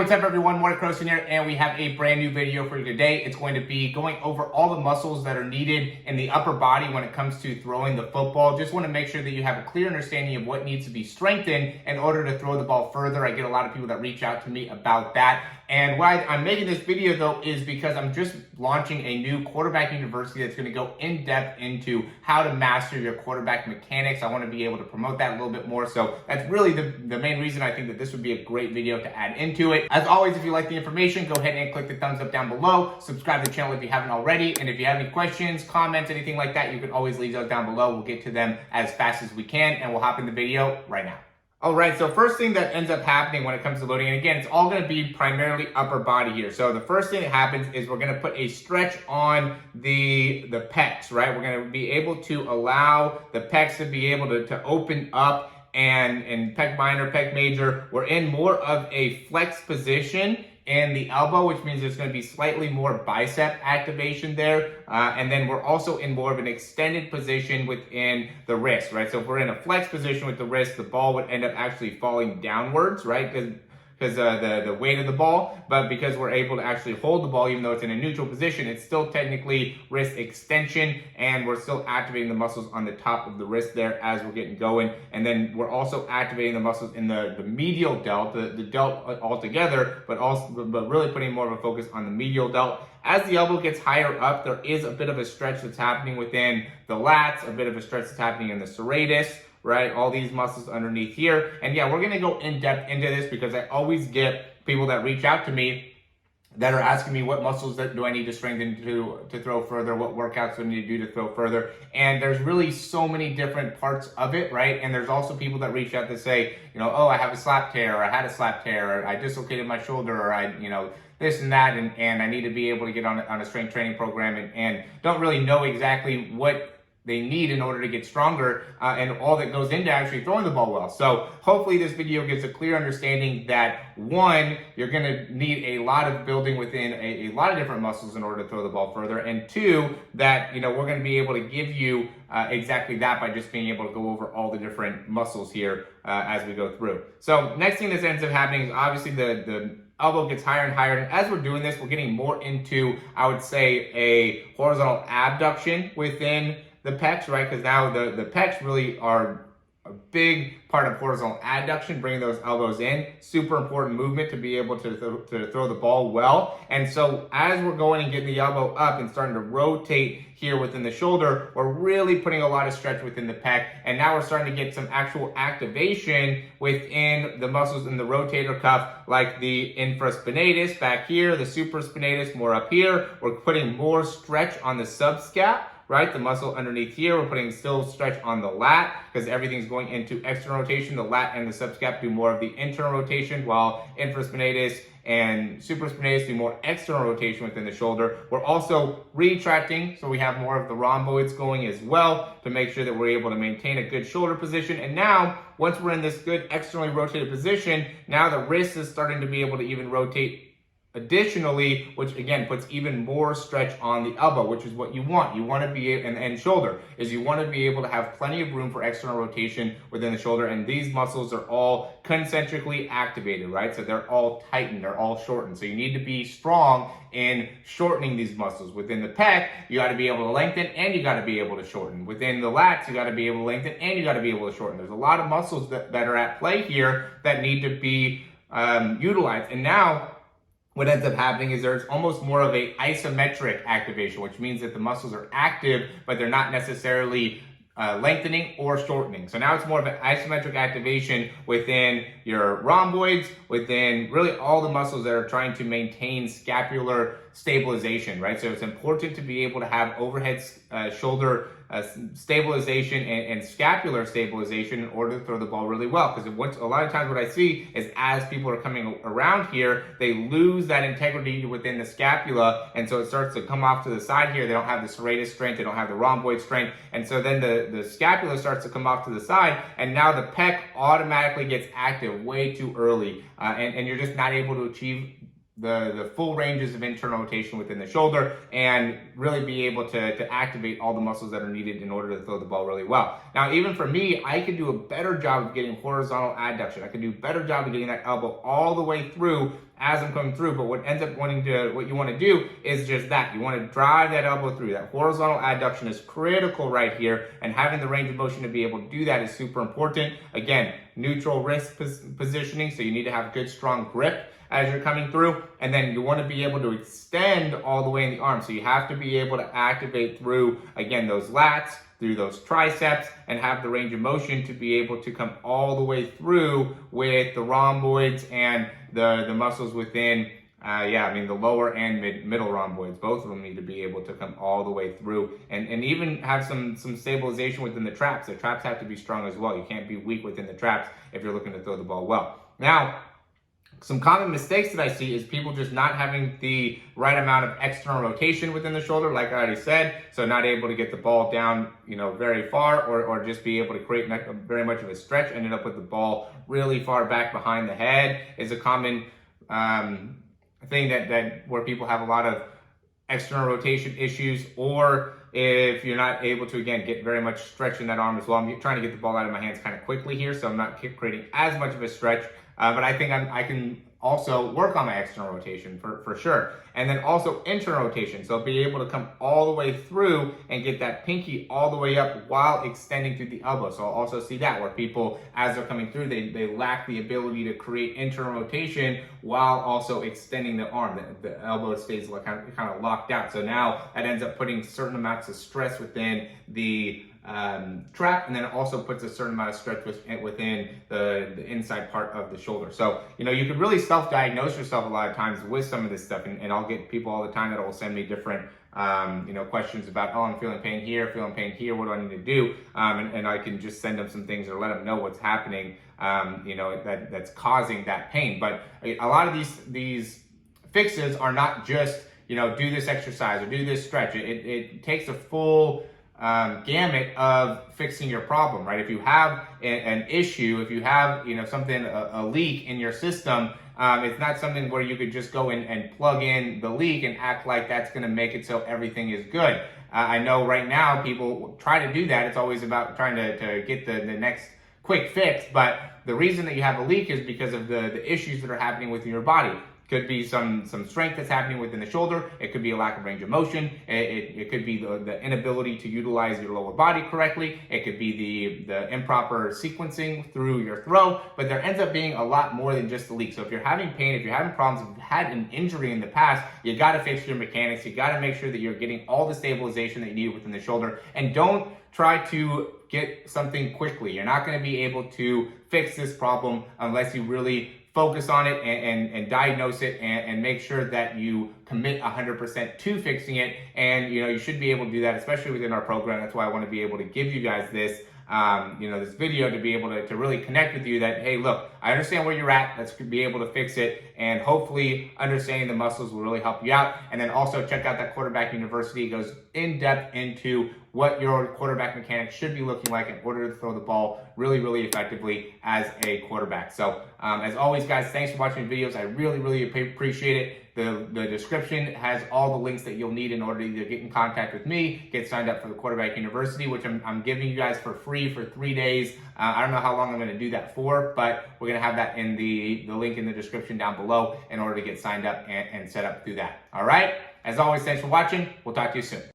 what's up everyone, Morey Croson here, and we have a brand new video for you today. It's going to be going over all the muscles that are needed in the upper body when it comes to throwing the football. Just want to make sure that you have a clear understanding of what needs to be strengthened in order to throw the ball further. I get a lot of people that reach out to me about that. And why I'm making this video though is because I'm just launching a new quarterback university that's going to go in depth into how to master your quarterback mechanics. I want to be able to promote that a little bit more. So that's really the main reason I think that this would be a great video to add into it. As always, if you like the information, go ahead and click the thumbs up down below. Subscribe to the channel if you haven't already. And if you have any questions, comments, anything like that, you can always leave those down below. We'll get to them as fast as we can, and we'll hop in the video right now. All right, so first thing that ends up happening when it comes to loading, and again, it's all going to be primarily upper body here. So the first thing that happens is we're going to put a stretch on the pecs, right? We're going to be able to allow the pecs to be able to open up, and in pec minor, pec major, we're in more of a flex position in the elbow, which means there's going to be slightly more bicep activation there. And then we're also in more of an extended position within the wrist, right? So if we're in a flex position with the wrist, the ball would end up actually falling downwards, right? Because the weight of the ball, but because we're able to actually hold the ball, even though it's in a neutral position, it's still technically wrist extension, and we're still activating the muscles on the top of the wrist there as we're getting going. And then we're also activating the muscles in the medial delt, the delt altogether, but really putting more of a focus on the medial delt. As the elbow gets higher up, there is a bit of a stretch that's happening within the lats, a bit of a stretch that's happening in the serratus, right? All these muscles underneath here. And yeah, we're gonna go in depth into this because I always get people that reach out to me that are asking me what muscles do I need to strengthen to throw further, what workouts do I need to do to throw further. And there's really so many different parts of it, right? And there's also people that reach out to say, oh, I have a slap tear, or I had a slap tear, or I dislocated my shoulder, or I, this and that, and I need to be able to get on a strength training program and don't really know exactly what they need in order to get stronger, and all that goes into actually throwing the ball well. So hopefully this video gives a clear understanding that, one, you're gonna need a lot of building within a lot of different muscles in order to throw the ball further, and two, that we're gonna be able to give you exactly that by just being able to go over all the different muscles here as we go through. So next thing that ends up happening is obviously the elbow gets higher and higher, and as we're doing this, we're getting more into, I would say, a horizontal abduction within the pecs, right? Because now the pecs really are a big part of horizontal adduction, bringing those elbows in. Super important movement to be able to throw the ball well. And so as we're going and getting the elbow up and starting to rotate here within the shoulder, we're really putting a lot of stretch within the pec. And now we're starting to get some actual activation within the muscles in the rotator cuff, like the infraspinatus back here, the supraspinatus more up here. We're putting more stretch on the subscap, right? The muscle underneath here, we're putting still stretch on the lat because everything's going into external rotation. The lat and the subscap do more of the internal rotation, while infraspinatus and supraspinatus do more external rotation within the shoulder. We're also retracting, so we have more of the rhomboids going as well to make sure that we're able to maintain a good shoulder position. And now, once we're in this good externally rotated position, now the wrist is starting to be able to even rotate additionally, which again puts even more stretch on the elbow, which is what you want. You want to be, and shoulder, is you want to be able to have plenty of room for external rotation within the shoulder, and these muscles are all concentrically activated, right? So they're all tightened, they're all shortened. So you need to be strong in shortening these muscles. Within the pec, you got to be able to lengthen and you got to be able to shorten. Within the lats, you got to be able to lengthen and you got to be able to shorten. There's a lot of muscles that are at play here that need to be utilized. And now, what ends up happening is there's almost more of a isometric activation, which means that the muscles are active, but they're not necessarily lengthening or shortening. So now it's more of an isometric activation within your rhomboids, within really all the muscles that are trying to maintain scapular stabilization, right? So it's important to be able to have overhead shoulder stabilization and scapular stabilization in order to throw the ball really well. Because a lot of times what I see is as people are coming around here, they lose that integrity within the scapula, and so it starts to come off to the side here. They don't have the serratus strength, they don't have the rhomboid strength, and so then the scapula starts to come off to the side, and now the pec automatically gets active way too early, and you're just not able to achieve the full ranges of internal rotation within the shoulder and really be able to activate all the muscles that are needed in order to throw the ball really well. Now, even for me, I could do a better job of getting horizontal adduction. I could do a better job of getting that elbow all the way through as I'm coming through. But what you want to do is just that. You want to drive that elbow through. That horizontal adduction is critical right here, and having the range of motion to be able to do that is super important. Again, neutral wrist positioning, so you need to have good, strong grip as you're coming through, and then you want to be able to extend all the way in the arm. So you have to be able to activate through, again, those lats, through those triceps, and have the range of motion to be able to come all the way through with the rhomboids and the muscles within, the lower and middle rhomboids. Both of them need to be able to come all the way through, and even have some stabilization within the traps. The traps have to be strong as well. You can't be weak within the traps if you're looking to throw the ball well. Now, some common mistakes that I see is people just not having the right amount of external rotation within the shoulder, like I already said. So not able to get the ball down, very far, or just be able to create very much of a stretch. Ended up with the ball really far back behind the head is a common thing that where people have a lot of external rotation issues, or if you're not able to, again, get very much stretch in that arm as well. I'm trying to get the ball out of my hands kind of quickly here, so I'm not creating as much of a stretch. But I think I can also work on my external rotation for sure. And then also internal rotation. So be able to come all the way through and get that pinky all the way up while extending through the elbow. So I'll also see that where people, as they're coming through, they lack the ability to create internal rotation while also extending the arm. The elbow stays kind of locked out. So now that ends up putting certain amounts of stress within the trap, and then it also puts a certain amount of stretch within the inside part of the shoulder. So, you could really self-diagnose yourself a lot of times with some of this stuff, and I'll get people all the time that will send me different questions about, oh, I'm feeling pain here, what do I need to do? And I can just send them some things or let them know what's happening, that's causing that pain. But a lot of these fixes are not just, do this exercise or do this stretch. It takes a full gamut of fixing your problem, right? If you have an issue, if you have, something, a leak in your system, it's not something where you could just go in and plug in the leak and act like that's going to make it so everything is good. I know right now people try to do that. It's always about trying to get the next quick fix, but the reason that you have a leak is because of the issues that are happening within your body. Could be some strength that's happening within the shoulder. It could be a lack of range of motion. It could be the inability to utilize your lower body correctly. It could be the improper sequencing through your throw. But there ends up being a lot more than just the leak. So if you're having pain, if you're having problems, if you've had an injury in the past, you got to fix your mechanics. You got to make sure that you're getting all the stabilization that you need within the shoulder. And don't try to get something quickly. You're not going to be able to fix this problem unless you really focus on it and diagnose it and make sure that you commit 100% to fixing it. And you should be able to do that, especially within our program. That's why I want to be able to give you guys this this video to be able to really connect with you that, hey, look, I understand where you're at. Let's be able to fix it. And hopefully understanding the muscles will really help you out. And then also check out that Quarterback University. It goes in depth into what your quarterback mechanics should be looking like in order to throw the ball really, really effectively as a quarterback. So as always, guys, thanks for watching the videos. I really, really appreciate it. The description has all the links that you'll need in order to either get in contact with me, get signed up for the Quarterback University, which I'm giving you guys for free for 3 days. I don't know how long I'm going to do that for, but we're going to have that in the link in the description down below in order to get signed up and set up through that. All right? As always, thanks for watching. We'll talk to you soon.